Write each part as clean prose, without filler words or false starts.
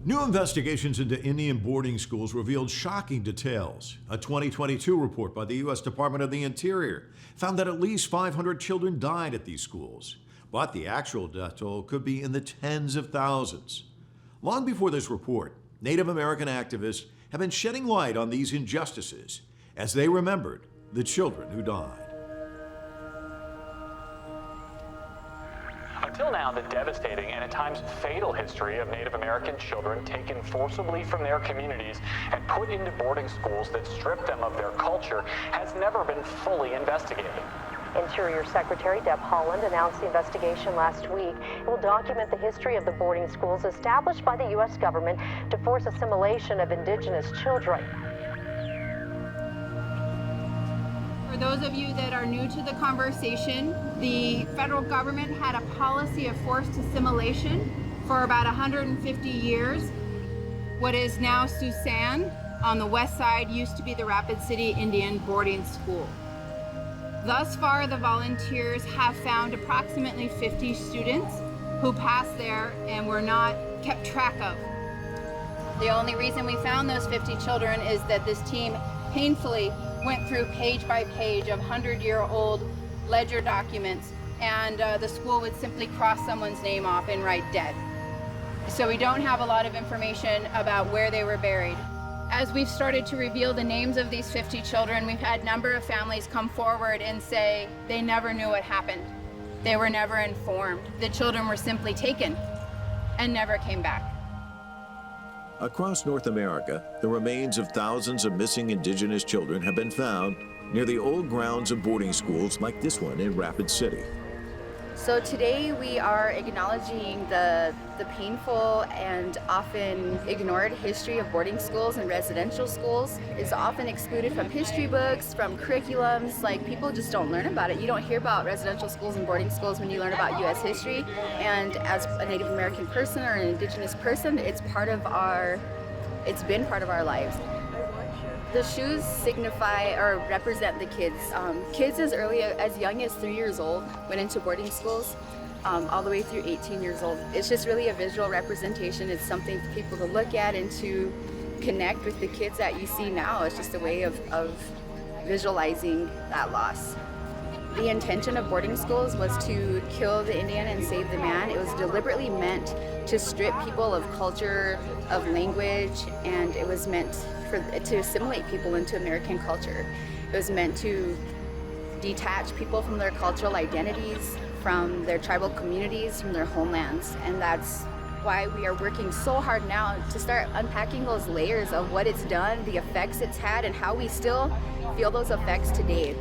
New investigations into Indian boarding schools revealed shocking details. A 2022 report by the U.S. Department of the Interior found that at least 500 children died at these schools, but the actual death toll could be in the tens of thousands. Long before this report, Native American activists have been shedding light on these injustices as they remembered the children who died. Until now, the devastating and at times fatal history of Native American children taken forcibly from their communities and put into boarding schools that strip them of their culture has never been fully investigated. Interior Secretary Deb Haaland announced the investigation last week. It will document the history of the boarding schools established by the U.S. government to force assimilation of indigenous children. For those of you that are new to the conversation, the federal government had a policy of forced assimilation for about 150 years. What is now Suisun on the west side used to be the Rapid City Indian Boarding School. Thus far, the volunteers have found approximately 50 students who passed there and were not kept track of. The only reason we found those 50 children is that this team painfully went through page by page of 100-year-old ledger documents, and the school would simply cross someone's name off and write dead. So we don't have a lot of information about where they were buried. As we've started to reveal the names of these 50 children, we've had a number of families come forward and say they never knew what happened. They were never informed. The children were simply taken and never came back. Across North America, the remains of thousands of missing indigenous children have been found near the old grounds of boarding schools like this one in Rapid City. So today we are acknowledging the painful and often ignored history of boarding schools and residential schools. It's often excluded from history books, from curriculums, like people just don't learn about it. You don't hear about residential schools and boarding schools when you learn about U.S. history. And as a Native American person or an Indigenous person, it's been part of our lives. The shoes signify or represent the kids. Kids as young as 3 years old went into boarding schools, all the way through 18 years old. It's just really a visual representation. It's something for people to look at and to connect with the kids that you see now. It's just a way of visualizing that loss. The intention of boarding schools was to kill the Indian and save the man. It was deliberately meant to strip people of culture, of language, and it was meant to assimilate people into American culture. It was meant to detach people from their cultural identities, from their tribal communities, from their homelands. And that's why we are working so hard now to start unpacking those layers of what it's done, the effects it's had, and how we still feel those effects today.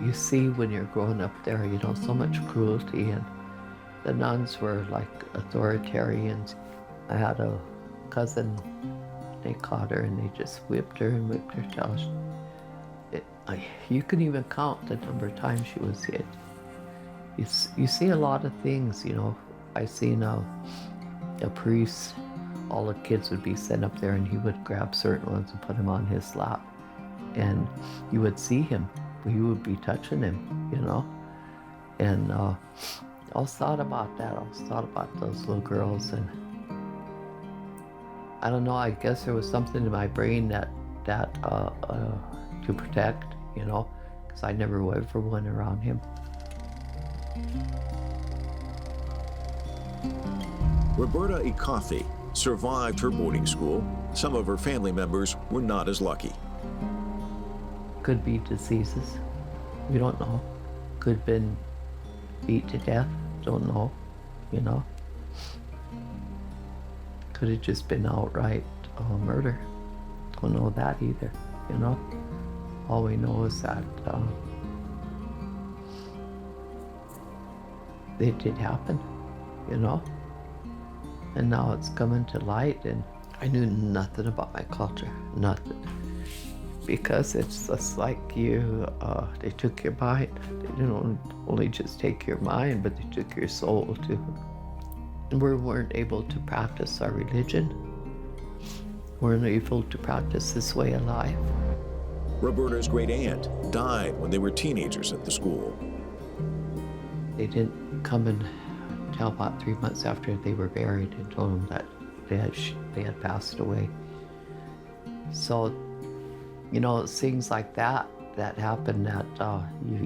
You see when you're growing up there, so much cruelty, and the nuns were like authoritarians. I had a cousin, they caught her and they just whipped her till you can even count the number of times she was hit. You see a lot of things, I seen a priest, all the kids would be sent up there and he would grab certain ones and put them on his lap. And you would see him, but you would be touching him, And I always thought about that. I always thought about those little girls, and I don't know, I guess there was something in my brain that to protect, because I never ever went around him. Roberta Ecoffey survived her boarding school. Some of her family members were not as lucky. Could be diseases, we don't know. Could have been beat to death, don't know, Could have just been outright murder, don't know that either, All we know is that it did happen, And now it's coming to light, and I knew nothing about my culture, nothing. Because it's just like they took your mind. They didn't only just take your mind, but they took your soul too. And we weren't able to practice our religion. We weren't able to practice this way of life. Roberta's great aunt died when they were teenagers at the school. They didn't come and tell about 3 months after they were buried and told them that they had passed away. So, you know, things like that happen, that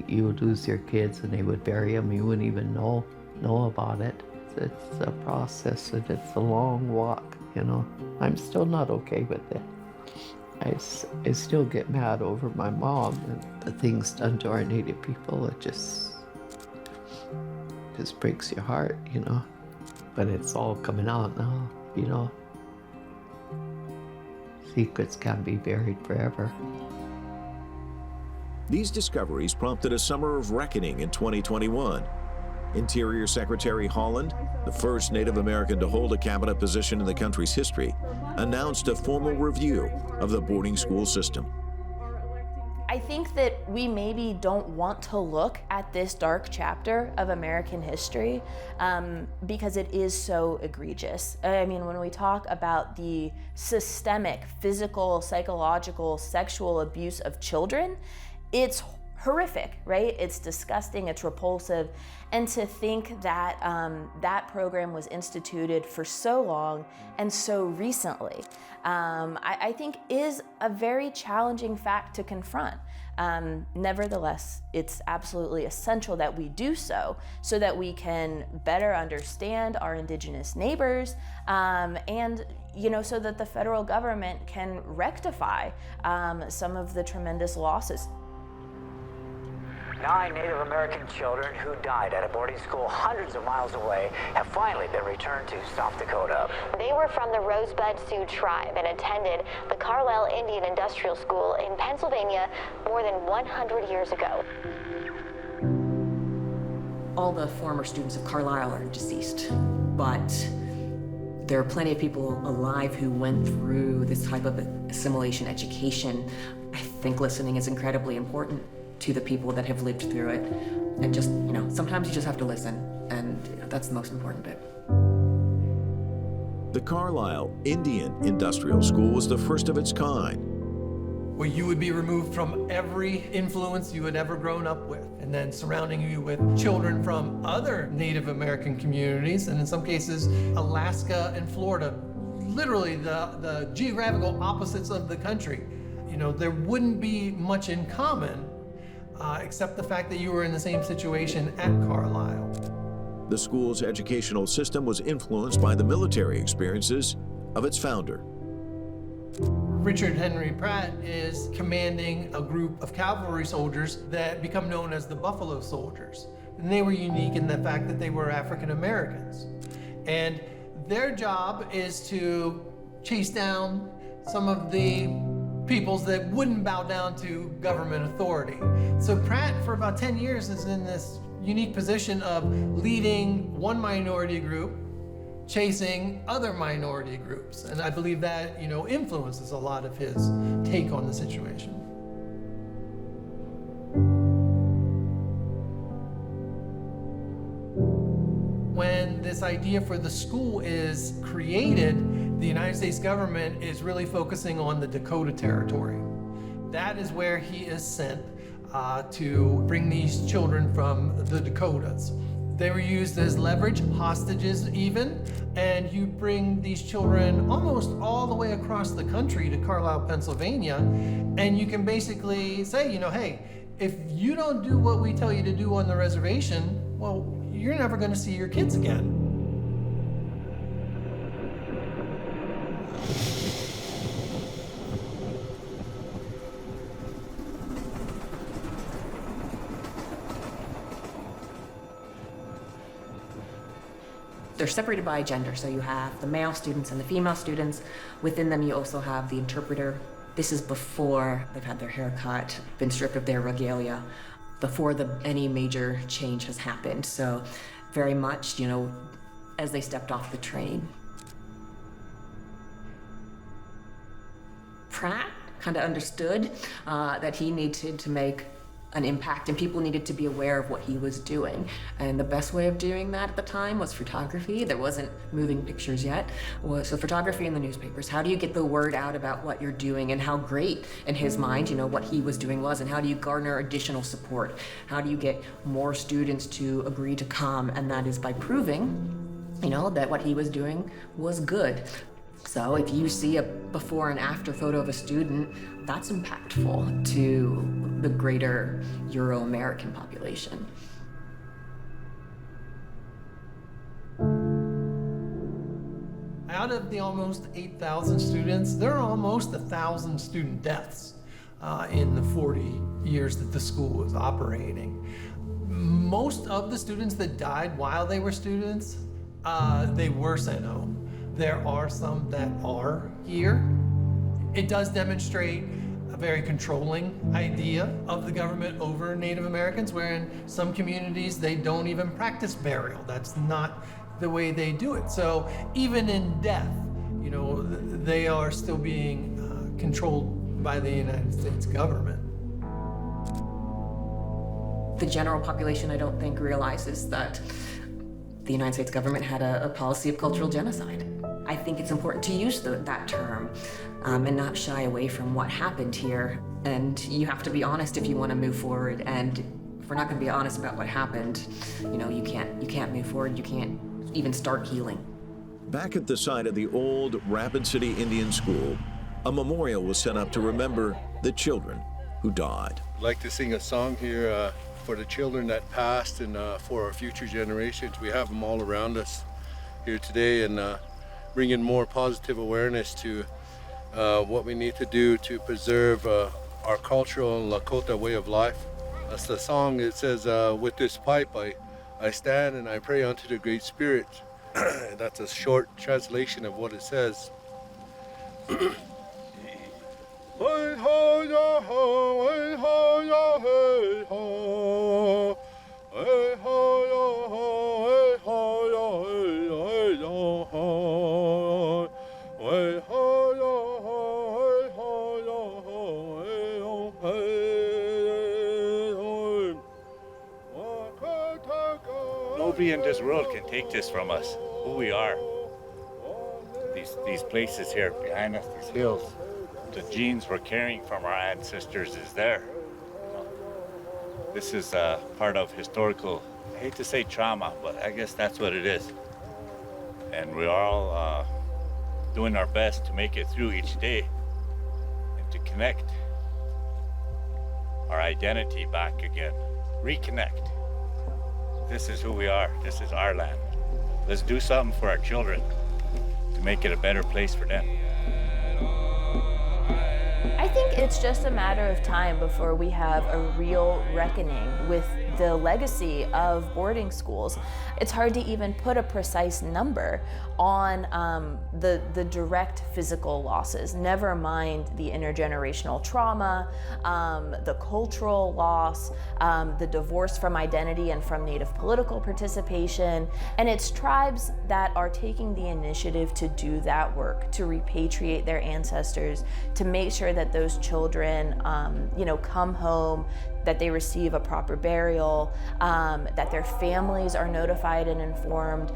you would lose your kids and they would bury them. You wouldn't even know about it. It's a process and it's a long walk, you know. I'm still not okay with it. I still get mad over my mom and the things done to our Native people. It just breaks your heart, you know. But it's all coming out now, you know. Secrets can't be buried forever. These discoveries prompted a summer of reckoning in 2021. Interior Secretary Holland, the first Native American to hold a cabinet position in the country's history, announced a formal review of the boarding school system. I think that we maybe don't want to look at this dark chapter of American history because it is so egregious. I mean, when we talk about the systemic, physical, psychological, sexual abuse of children, it's horrific, right? It's disgusting, it's repulsive. And to think that that program was instituted for so long and so recently, I think is a very challenging fact to confront. Nevertheless, it's absolutely essential that we do so that we can better understand our Indigenous neighbors and, you know, so that the federal government can rectify some of the tremendous losses. 9 Native American children who died at a boarding school hundreds of miles away have finally been returned to South Dakota. They were from the Rosebud Sioux tribe and attended the Carlisle Indian Industrial School in Pennsylvania more than 100 years ago. All the former students of Carlisle are deceased, but there are plenty of people alive who went through this type of assimilation education. I think listening is incredibly important to the people that have lived through it. And just, you know, sometimes you just have to listen, and you know, that's the most important bit. The Carlisle Indian Industrial School was the first of its kind. Where you would be removed from every influence you had ever grown up with, and then surrounding you with children from other Native American communities, and in some cases, Alaska and Florida, literally the geographical opposites of the country. You know, there wouldn't be much in common except the fact that you were in the same situation at Carlisle. The school's educational system was influenced by the military experiences of its founder. Richard Henry Pratt is commanding a group of cavalry soldiers that become known as the Buffalo Soldiers. And they were unique in the fact that they were African Americans. And their job is to chase down some of the peoples that wouldn't bow down to government authority. So Pratt, for about 10 years, is in this unique position of leading one minority group, chasing other minority groups. And I believe that, you know, influences a lot of his take on the situation. When this idea for the school is created, the United States government is really focusing on the Dakota Territory. That is where he is sent to bring these children from the Dakotas. They were used as leverage, hostages even, and you bring these children almost all the way across the country to Carlisle, Pennsylvania, and you can basically say, you know, hey, if you don't do what we tell you to do on the reservation, well, you're never going to see your kids again. They're separated by gender, so you have the male students and the female students. Within them, you also have the interpreter. This is before they've had their hair cut, been stripped of their regalia, before any major change has happened. So very much, you know, as they stepped off the train. Pratt kind of understood that he needed to make an impact, and people needed to be aware of what he was doing. And the best way of doing that at the time was photography. There wasn't moving pictures yet. So photography in the newspapers. How do you get the word out about what you're doing and how great, in his mind, what he was doing was, and how do you garner additional support? How do you get more students to agree to come? And that is by proving, that what he was doing was good. So if you see a before and after photo of a student, that's impactful to the greater Euro-American population. Out of the almost 8,000 students, there are almost 1,000 student deaths in the 40 years that the school was operating. Most of the students that died while they were students, they were sent home. There are some that are here. It does demonstrate a very controlling idea of the government over Native Americans, where in some communities they don't even practice burial. That's not the way they do it. So even in death, they are still being controlled by the United States government. The general population, I don't think, realizes that the United States government had a policy of cultural genocide. I think it's important to use that term and not shy away from what happened here. And you have to be honest if you want to move forward. And if we're not going to be honest about what happened, you can't move forward. You can't even start healing. Back at the site of the old Rapid City Indian School, a memorial was set up to remember the children who died. I'd like to sing a song here for the children that passed and for our future generations. We have them all around us here today, and bring in more positive awareness to what we need to do to preserve our cultural and Lakota way of life. That's the song. It says, with this pipe I stand and I pray unto the Great Spirit. That's a short translation of what it says. Nobody in this world can take this from us, who we are. These places here behind us, these hills, the genes we're carrying from our ancestors is there. This is part of historical, I hate to say trauma, but I guess that's what it is. And we're all doing our best to make it through each day and to connect our identity back again, reconnect. This is who we are. This is our land. Let's do something for our children to make it a better place for them. I think it's just a matter of time before we have a real reckoning with the legacy of boarding schools. It's hard to even put a precise number on the direct physical losses, never mind the intergenerational trauma, the cultural loss, the divorce from identity and from Native political participation. And it's tribes that are taking the initiative to do that work, to repatriate their ancestors, to make sure that those children come home, that they receive a proper burial, that their families are notified and informed.